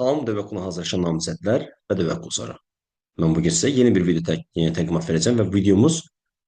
Salam dövlət quluna hazırlaşan namizədlər və dövlət qulları. Mən bugün sizə yeni bir video təqdimat verəcəm və videomuz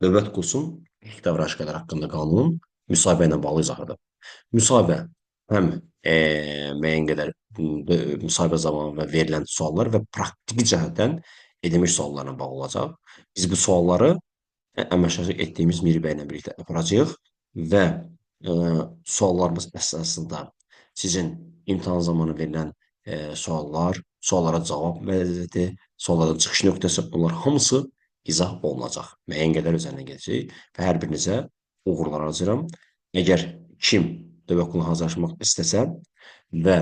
dövlət qulsun ilk davranışları haqqında qanunun müsahibə ilə bağlı izahıdır. Müsahibə həm müəyyən qədər müsahibə zamanı və verilən suallar və praktiki cəhətdən edilmiş suallarla bağlı olacaq. Biz bu sualları əməkdaşlıq etdiyimiz Miri bəylə birlikdə aparacağıq və suallarımız əsasında sizin imtahan zamanı verilən suallar, suallara cavab vəziyyəti, sualların çıxış nöqtəsi, bunlar hamısı izah olunacaq. Müəyyən qədər üzərindən gedəcək və hər birinizə uğurlar arzulayıram. Əgər kim dövlət quluna hazırlaşmaq istəsə və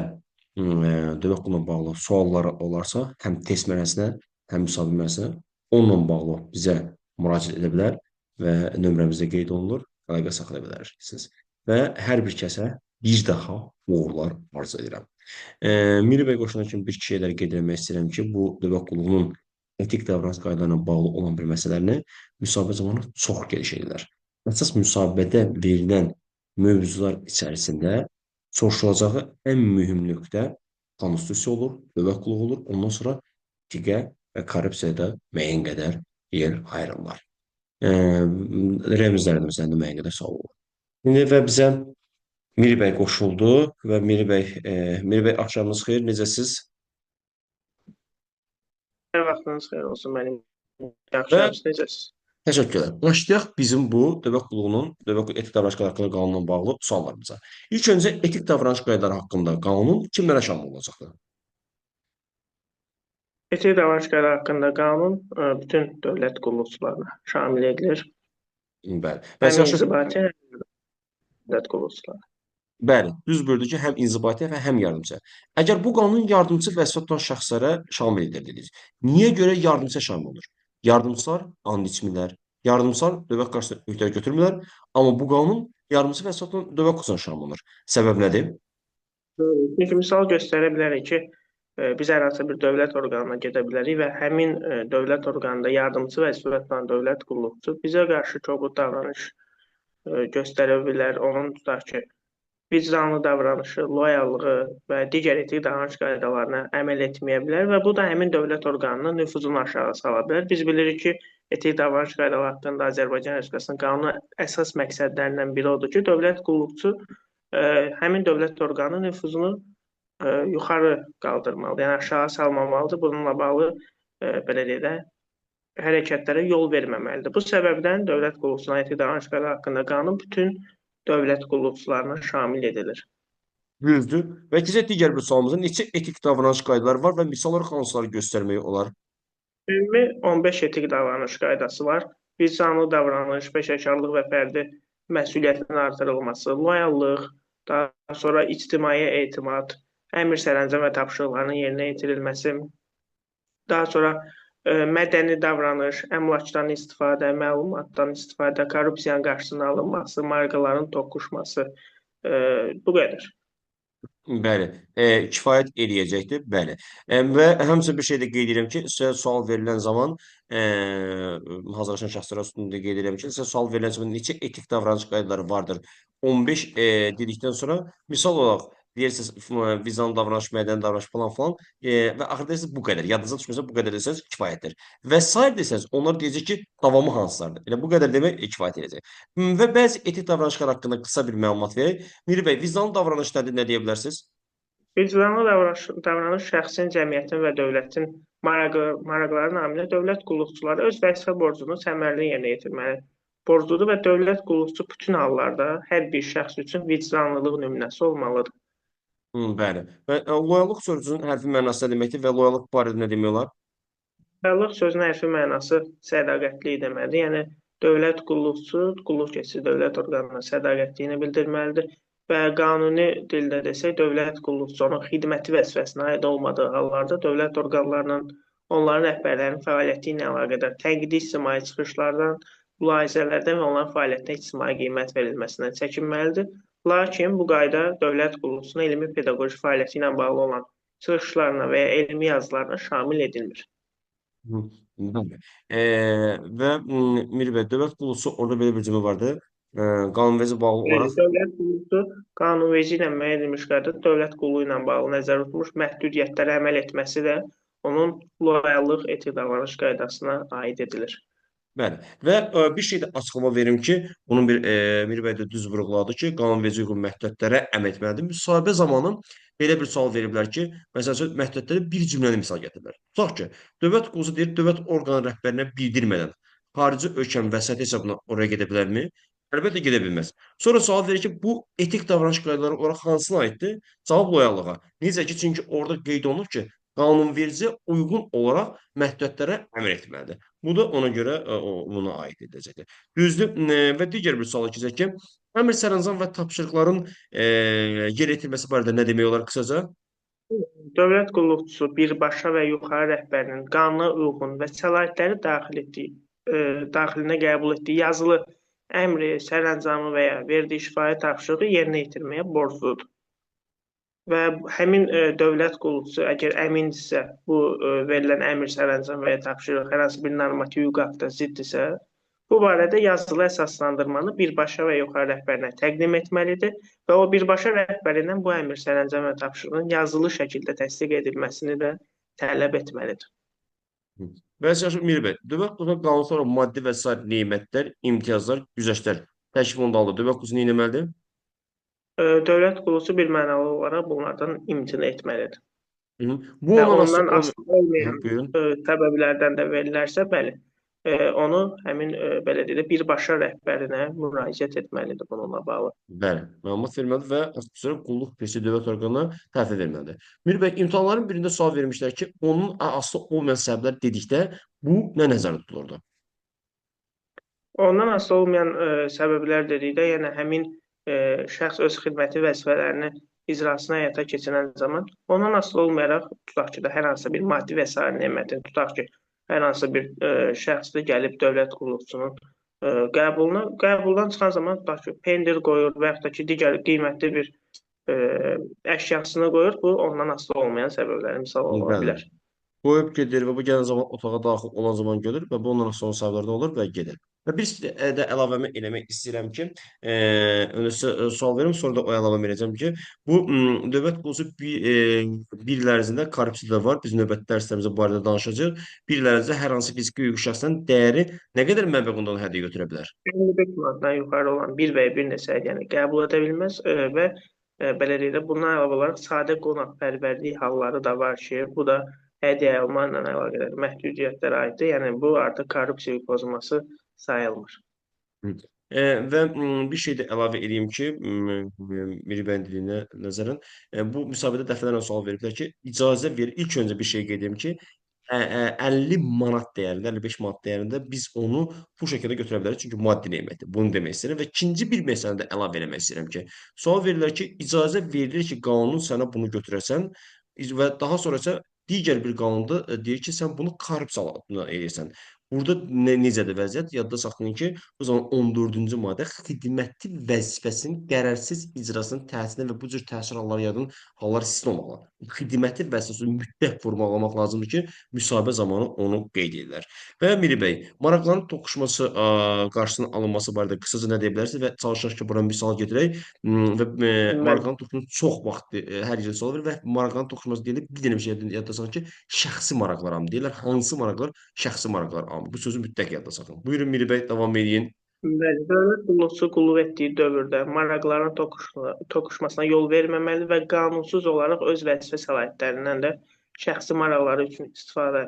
dövlət quluna bağlı sualları olarsa, həm test mərhələsinə, həm müsahibə mərhələsinə onunla bağlı bizə müraciət edə bilər və nömrəmizdə qeyd olunur, əlaqə saxlaya bilərsiniz. Və hər bir kəsə bir daha uğurlar arzu edirəm. Miri bəy qoşuna kimi bir şeyləri qeyd etmək istəyirəm ki, bu dövlət qulluğunun etik davranış qaydalarına bağlı olan bir məsələlərini müsahibə zamanı çox geniş edirlər. Əsas müsahibədə verilən mövzular içərisində soruşulacağı ən mühüm nöqtə konstitusiya olur, dövlət qulluğu olur, ondan sonra etikə və korrupsiyaya da müəyyən qədər yer ayrılırlar. Remizlərimizdən də müəyyən qədər sağ olun. İndi və bizə Miri bəy qoşuldu və Miri bəy axşamınız xeyir, necəsiz? Hər vaxtınız xeyir olsun mənim. Və Yaxşıyam, siz necəsiz? təşəkkürlər. Başlayaq bizim bu dövlət qulluğunun dövlət etik davranış qaydaları haqqında qanunla bağlı suallarımıza. İlk öncə etik davranış qaydaları haqqında qanun kimlərə şamil olacaqdır? Etik davranış qaydaları haqqında qanun bütün dövlət qulluqçularına şamil edilir. Bəli. Həm Bəs yaxşı, inzibati, həm dövlət qulluqçuları. bəli, düz böldü ki, həm inzibati və həm yardımçı. Əgər bu qanun yardımçı vəzifə tutan şəxslərə şamil edilir dediniz. Niyə görə yardımçı şamil olur? Yardımçılar and içmirlər, yardımçılar dövlət qarşısında öhdəlik götürmürlər, amma bu qanun yardımçı vəzifə tutan dövlət qulluğuna şamil olur. Səbəb nədir? Çünki misal göstərə bilərik ki, biz hər hansı bir dövlət orqanına gedə bilərik və həmin dövlət orqanında yardımçı vəzifə tutan dövlət qulluqçu bizə qarşı kobud davranış göstərə bilər. Onun tutaq ki, vicdanlı davranışı, loyallığı və digər etik davranış qaydalarına əməl etməyə bilər və bu da həmin dövlət orqanının nüfuzunu aşağı sala bilər. Biz bilirik ki, etik davranış qaydaları haqqında Azərbaycan Respublikasının qanunu əsas məqsədlərindən biri odur ki, dövlət qulluqçu həmin dövlət orqanının nüfuzunu yuxarı qaldırmalıdır, yəni aşağı salmamalıdır. Bununla bağlı belə deyək də hərəkətlərə yol verməməlidir. Bu səbəbdən dövlət qulluqçularına etik davranış qaydaları haqqında qanun bütün dövlət qulluqçularına şamil edilir. Düzdür. Və keçək digər bir sualımıza. Neçə etik davranış qaydaları var və misal olaraq hansıları göstərmək olar? Ümumi 15 etik davranış qaydası var. Vicdanlı davranış, peşəkarlıq və fərdi məsuliyyətin artırılması, loyallıq, daha sonra ictimai etimad, əmr sərəncam və tapşırıqlarının yerinə yetirilməsi, daha sonra mədəni davranış, əmlakdan istifadə, məlumatdan istifadə, korrupsiyanın qarşısının alınması, marqaların toqquşması, bu qədər. Bəli, kifayət eləyəcəkdir, bəli. Və həmçinin bir şey də qeyd edirəm ki, sizə sual verilən zaman hazırlaşan şəxslərə üstündə qeyd edirəm ki, sizə sual verilən zaman neçə etik davranış qaydaları vardır? 15 dedikdən sonra misal olaraq deyirsiniz vicdanlı davranış, mədəni davranış falan falan və axırda deyirsiniz bu qədər. Yadınıza düşməsə bu qədər desəniz kifayətdir. Və sair desəniz onlar deyəcək ki, davamı hansılardır? Elə bu qədər demək kifayət edəcək. Və bəzi etik davranışlar haqqında qısa bir məlumat verək. Miri bəy, vicdanlı davranış nədir, nə deyə bilərsiniz? Vicdanlı davranış şəxsin, cəmiyyətin və dövlətin maraqları naminə dövlət qulluqçuları öz vəzifə borcunu səmərəli yerinə yetirməli borcludur və dövlət qulluqçu bütün hallarda hər bir şəxs üçün vicdanlılıq nümunəsi olmalıdır. Bəli. Və loyallıq sözcüğünün hərfi mənası nə deməkdir və loyallıq barədə nə demək olar? Loyallıq sözünün hərfi mənası sədaqətli deməkdir. Yəni dövlət qulluqçu qulluq keçisi dövlət orqanına sədaqətliyini bildirməlidir və qanuni dildə desək, dövlət qulluqçu onun xidməti vəzifəsinə aid olmadığı hallarda dövlət orqanlarının onların rəhbərlərinin fəaliyyəti ilə əlaqədar tənqidi ictimai çıxışlardan, mülahizələrdən və onların fəaliyyətinə ictimai qiymət verilməsindən çəkinməlidir. Lakin bu qayda dövlət qulluqçunun elmi pedaqoji fəaliyyəti ilə bağlı olan çıxışlarına və ya elmi yazılarına şamil edilmir. Bəli. Və Miri bəy, dövlət qulluqçusu orada belə bir cümlə vardı. qanunverici bağlı olaraq Dövlət qulluqçusu qanunverici ilə müəyyən edilmiş qaydada dövlət qulluğu ilə bağlı nəzərdə tutulmuş məhdudiyyətlərə əməl etməsi də onun loyallıq etik davranış qaydasına aid edilir. bəli. Və bir şey də açıqlama verim ki, bunun Mir bəy də düz vurğuladı ki, qanunverici hüquq məhdudiyyətlərə əməl etməlidir. Müsahibə zamanı belə bir sual veriblər ki, məsəl üçün məhdudiyyətlərə bir cümləni misal gətiriblər. Tutaq ki, dövlət qulusu deyir, dövlət orqanı rəhbərinə bildirmədən xarici ölkənin vəsaiti hesabına oraya gedə bilərmi? Əlbəttə gedə bilməz. Sonra sual verir ki, bu etik davranış qaydaları olaraq hansına aiddir? Cavab loyallığa. Necə ki, çünki orada qeyd olunur ki, qanunvericiyə uyğun olaraq məhdudiyyətlərə əməl etməlidir. Bu da ona görə ona aid edəcəkdir. Düzdür. Və digər bir suala keçək ki, əmr sərəncam və tapşırıqların yer yetirməsi barədə nə demək olar qısaca? Dövlət qulluqçusu birbaşa və yuxarı rəhbərinin qanuna uyğun və səlahiyyətləri daxilinə qəbul etdiyi yazılı əmri, sərəncamı və ya verdiyi şifahi tapşırığı yerinə yetirməyə borcludur. Və həmin dövlət qulluqçusu əgər əmindirsə, bu verilən əmr, sərəncam və ya tapşırıq hər hansı bir normativ hüquq aktına ziddirsə, bu barədə yazılı əsaslandırmanı birbaşa və yuxarı rəhbərinə təqdim etməlidir və o birbaşa rəhbərindən bu əmr, sərəncam və tapşırığın yazılı şəkildə təsdiq edilməsini də tələb etməlidir. Və Sərşad Mir bəy, dövlət qulluğuna qanunsal olaraq maddi və sair nemətlər, imtiyazlar, güzəştlər təklif olunmalıdır. Dövlət qulluğu nə etməlidir? Dövlət qulluqçusu birmənalı olaraq bunlardan imtina etməlidir. Hı -hı. Bu Və ondan asılı ondan olmuyor. asılı olmayan Buyurun. səbəblərdən də verilərsə, bəli, onu həmin belə deyək də birbaşa rəhbərinə müraciət etməlidir bununla bağlı. Bəli, məlumat verməlidir və xüsusilə qulluq peşə dövlət orqanına təhvil verməlidir. Mir bəy, imtahanların birində sual vermişlər ki, onun asılı olmayan səbəblər dedikdə bu nə nəzərdə tutulurdu? Ondan asılı olmayan səbəblər dedikdə, yəni həmin şəxs öz xidməti vəzifələrini icrasına həyata keçirən zaman ondan asılı olmayaraq, tutaq ki, hər hansı bir maddi və sair nemətin, tutaq ki, hər hansı bir şəxsdə gəlib dövlət qulluqçunun qəbuldan çıxan zaman tutaq ki, pendir qoyur və yaxud da ki, digər qiymətli bir əşyasını qoyur, bu ondan asılı olmayan səbəblər misal ola Bəli. bilər. Qoyub gedir və bu gələn zaman otağa daxil olan zaman görür və bu ondan sonra səbəblərdə olur və gedir. Və bir də əlavəmi eləmək istəyirəm ki, önə sual verim, sonra da o əlavəmi verəcəm ki, bu dövlət qulusu bir il ərzində korrupsiya da var. Biz növbəti dərslərimizdə bu barədə danışacağıq. Bir il ərzində hər hansı fiziki hüquqi şəxsdən dəyəri nə qədər məbləğ ondan hədiyyə götürə bilər? 25 manatdan yuxarı olan bir və ya bir neçə hədiyyəni qəbul edə bilməz və belə deyək də, bundan əlavə olaraq sadə qonaqpərvərlik halları da var ki, bu da hədiyyə almaqla əlaqədar məhdudiyyətlərə aiddir. Yəni bu artıq korrupsiya pozulması sayılmır. Hı. Və bir şey də əlavə edeyim ki, Miri bəyin dediyinə nəzərən, bu müsahibədə dəfələrlə sual veriblər ki, icazə verir. İlk öncə bir şey qeyd edeyim ki, 50 manat dəyərində, 55 manat dəyərində biz onu bu şəkildə götürə bilərik, çünki maddi nemətdir. Bunu demək istəyirəm və ikinci bir məsələni də əlavə eləmək istəyirəm ki, sual verirlər ki, icazə verilir ki, qanun sənə bunu götürəsən və daha sonra isə digər bir qanunda deyir ki, sən bunu korrupsiya adına edirsən. Burada necədir vəziyyət? Yadda saxlayın ki, bu zaman 14-cü maddə xidməti vəzifəsinin qərarsız icrasının təsirinə və bu cür təsir halları hallar istisna olmaqla. Xidməti vəzifəsini mütləq vurğulamaq lazımdır ki, müsahibə zamanı onu qeyd edirlər. Və Miri bəy, maraqların toqquşması qarşısının alınması barədə qısaca nə deyə bilərsiniz və çalışaq ki, bura misal gətirək və Bəli. maraqların toqquşması çox vaxt hər yerdə olur və maraqların toqquşması deyilib bir dənə bir şey yadda saxlayın ki, şəxsi maraqlar deyirlər. Hansı maraqlar? Şəxsi maraqlar. Bu sözü mütləq yadda saxlayın. Buyurun Miri bəy, davam edin. Bəli, dövlət qulluqçusu qulluq etdiyi dövrdə maraqların toqquşmasına yol verməməli və qanunsuz olaraq öz vəzifə səlahiyyətlərindən də şəxsi maraqları üçün istifadə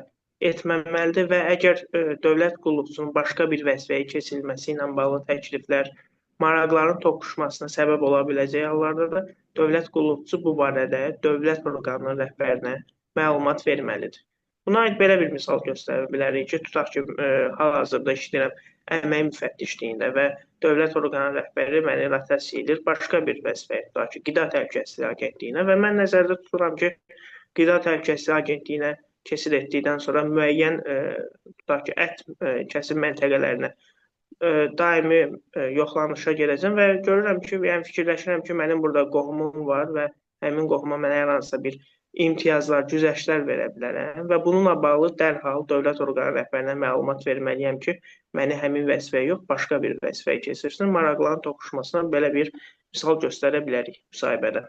etməməlidir və əgər dövlət qulluqçusunun başqa bir vəzifəyə keçirilməsi ilə bağlı təkliflər maraqların toqquşmasına səbəb ola biləcəyi hallarda da dövlət qulluqçusu bu barədə dövlət orqanının rəhbərinə məlumat verməlidir. Buna aid belə bir misal göstərə bilərik ki, tutaq ki, hal-hazırda işləyirəm əmək müfəttişliyində və dövlət orqanı rəhbəri məni rotasiya edir başqa bir vəzifəyə, tutaq ki, Qida Təhlükəsizliyi Agentliyinə və mən nəzərdə tuturam ki, Qida Təhlükəsizliyi Agentliyinə keçid etdikdən sonra müəyyən, tutaq ki, ət kəsim məntəqələrinə daimi yoxlanışa gedəcəm və görürəm ki, yəni fikirləşirəm ki, mənim burada qohumum var və həmin qohuma mənə hər hansısa bir imtiyazlar, güzəştlər verə bilərəm və bununla bağlı dərhal dövlət orqanı rəhbərinə məlumat verməliyəm ki, məni həmin vəzifəyə yox, başqa bir vəzifəyə keçirsin. Maraqların toqquşmasına belə bir misal göstərə bilərik müsahibədə.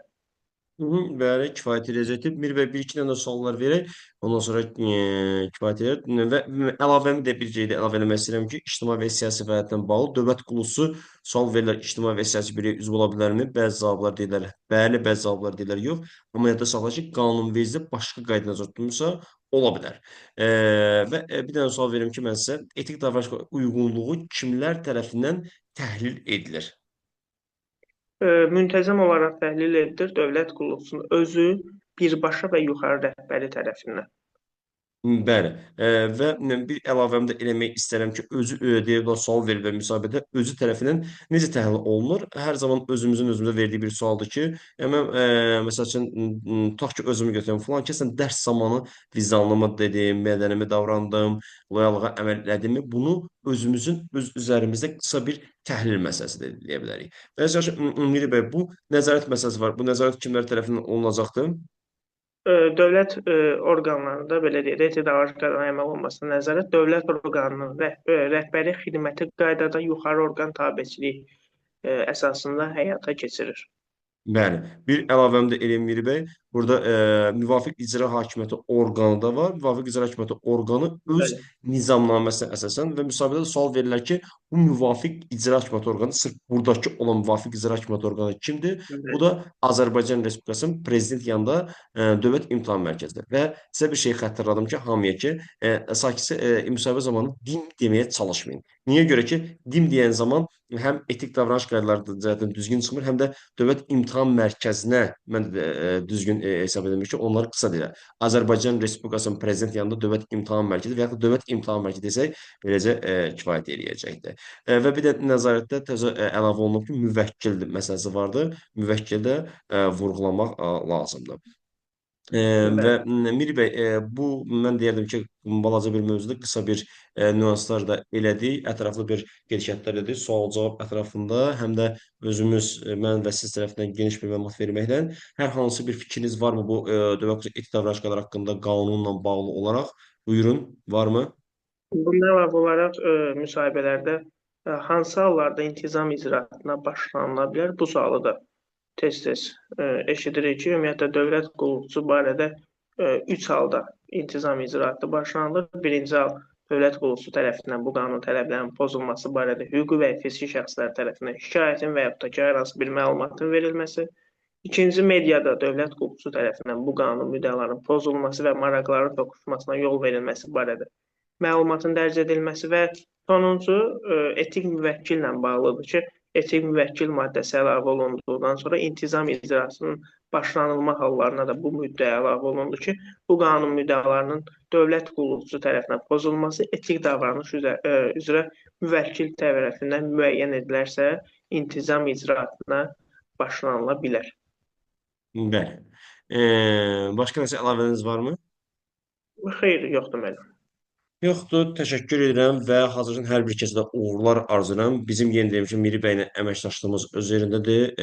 Hı hı, bəli, kifayət edəcəkdir. Bir və bir-iki dənə suallar verək. Ondan sonra kifayət edər. Və əlavəmi də bir şeydə əlavə eləmək istəyirəm ki, ictimai və siyasi fəaliyyətlə bağlı dövlət qulusu sual verirlər, ictimai və siyasi birliyə üzv ola bilərmi? Bəzi cavablar deyirlər, bəli, bəzi cavablar deyirlər, yox. Amma yadda saxla ki, qanunvericidə başqa qayda nəzərdə tutulmuşsa, ola bilər. Və bir dənə sual verim ki, mən sizə etik davranış uyğunluğu kimlər tərəfindən təhlil edilir? Müntəzəm olaraq təhlil edilir dövlət qulluqçunun özü, birbaşa və yuxarı rəhbəri tərəfindən. Bəli, və bir əlavəmi də eləmək istərəm ki, özü deyək olar sual verilən müsahibədə özü tərəfindən necə təhlil olunur? Hər zaman özümüzün özümüzə verdiyi bir sualdır ki, mən məsəl üçün tutaq ki, özümü götürüm, filan kəsən dərs zamanı vicdanlımı dedim, mədənimi davrandım, loyallığa əməl edimmi? Bunu özümüzün öz üzərimizdə qısa bir təhlil məsələsi də deyə bilərik. Və məsəl üçün Miri bəy, bu nəzarət məsələsi var. Bu nəzarət kimlər tərəfindən olunacaqdır? Dövlət orqanlarında belə deyək, etik davranış qaydalarına əməl olunmasına nəzarət dövlət orqanının rəhbəri xidməti qaydada yuxarı orqan tabeçiliyi əsasında həyata keçirir. Bəli. Bir əlavəm də eləyim Miri bəy. Burada müvafiq icra hakimiyyəti orqanı da var. Müvafiq icra hakimiyyəti orqanı öz Bəli, nizamnaməsinə əsasən və müsabiqədə sual verirlər ki, bu müvafiq icra hakimiyyəti orqanı sırf buradakı olan müvafiq icra hakimiyyəti orqanı kimdir? Bu bəli. da Azərbaycan Respublikasının prezident yanında Dövlət İmtahan Mərkəzidir. Və sizə bir şey xatırladım ki, hamıya ki, sakitcə müsahibə zamanı din deməyə çalışmayın. Niyə görə ki, din deyən zaman həm etik davranış qaydaları zaten düzgün çıxmır, həm də Dövlət İmtahan Mərkəzinə mən də düzgün hesab edirəm ki, onlar qısa deyirlər. Azərbaycan Respublikasının prezident yanında Dövlət İmtahan Mərkəzi və yaxud da Dövlət İmtahan Mərkəzi desək, beləcə kifayət eləyəcəkdir. Və bir də nəzarətdə təzə əlavə olunub ki, müvəkkil məsələsi vardır. Müvəkkildə vurğulamaq lazımdır. Və Bəli. Miri bəy, bu mən deyərdim ki, balaca bir mövzudur, qısa bir nüanslar da elədik, ətraflı bir gedişatlar elədik, sual-cavab ətrafında, həm də özümüz, mən və siz tərəfindən geniş bir məlumat verməklə hər hansı bir fikriniz varmı bu dövlət etik davranış qaydaları haqqında qanunla bağlı olaraq? Buyurun, varmı? Bundan əlavə olaraq müsahibələrdə hansı hallarda intizam icraatına başlanıla bilər? Bu sualı da tez-tez eşidirik ki, ümumiyyətlə dövlət qulluqçusu barədə üç halda intizam icraatı başlanılır. Birinci hal dövlət qulluqçusu tərəfindən bu qanun tələblərinin pozulması barədə hüquqi və fiziki şəxslər tərəfindən şikayətin və yaxud da ki, hər hansı bir məlumatın verilməsi. İkinci, mediada dövlət qulluqçusu tərəfindən bu qanun müddəalarının pozulması və maraqların toqquşmasına yol verilməsi barədə məlumatın dərc edilməsi və sonuncu, etik müvəkkillə bağlıdır ki, etik müvəkkil maddəsi əlavə olunduğundan sonra intizam icrasının başlanılma hallarına da bu müddəa əlavə olundu ki, bu qanun müddəalarının dövlət qulluqçusu tərəfindən pozulması etik davranış üzrə müvəkkil tərəfindən müəyyən edilərsə, intizam icraatına başlanıla bilər. Bəli. Başqa nəsə əlavəniz varmı? Xeyr, yoxdur mənim. Yoxdur, təşəkkür edirəm və hazırda hər bir kəsə də uğurlar arzulayıram. Bizim yenə deyim ki, Miri bəylə əməkdaşlığımız öz yerindədir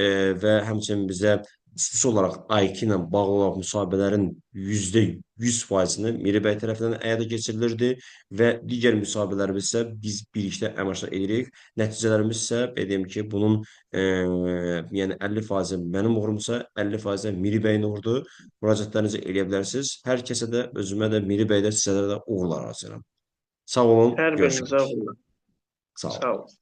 və həmçinin bizə xüsusi olaraq IQ ilə bağlı olan müsahibələrin %100%-ni Miri bəy tərəfindən həyata keçirilirdi və digər müsahibələrimiz isə biz birlikdə əməkdaşlıq edirik. Nəticələrimiz isə deyim ki, bunun yəni 50%-i mənim uğurumsa, 50%-i Miri bəyin uğurdur. Müraciətlərinizi eləyə bilərsiniz. Hər kəsə də, özümə də, Miri bəydə sizlərə də uğurlar arzulayıram. Sağ olun, Hər birinizə görüşürük. uğurlar. Sağ olun. Sağ olun.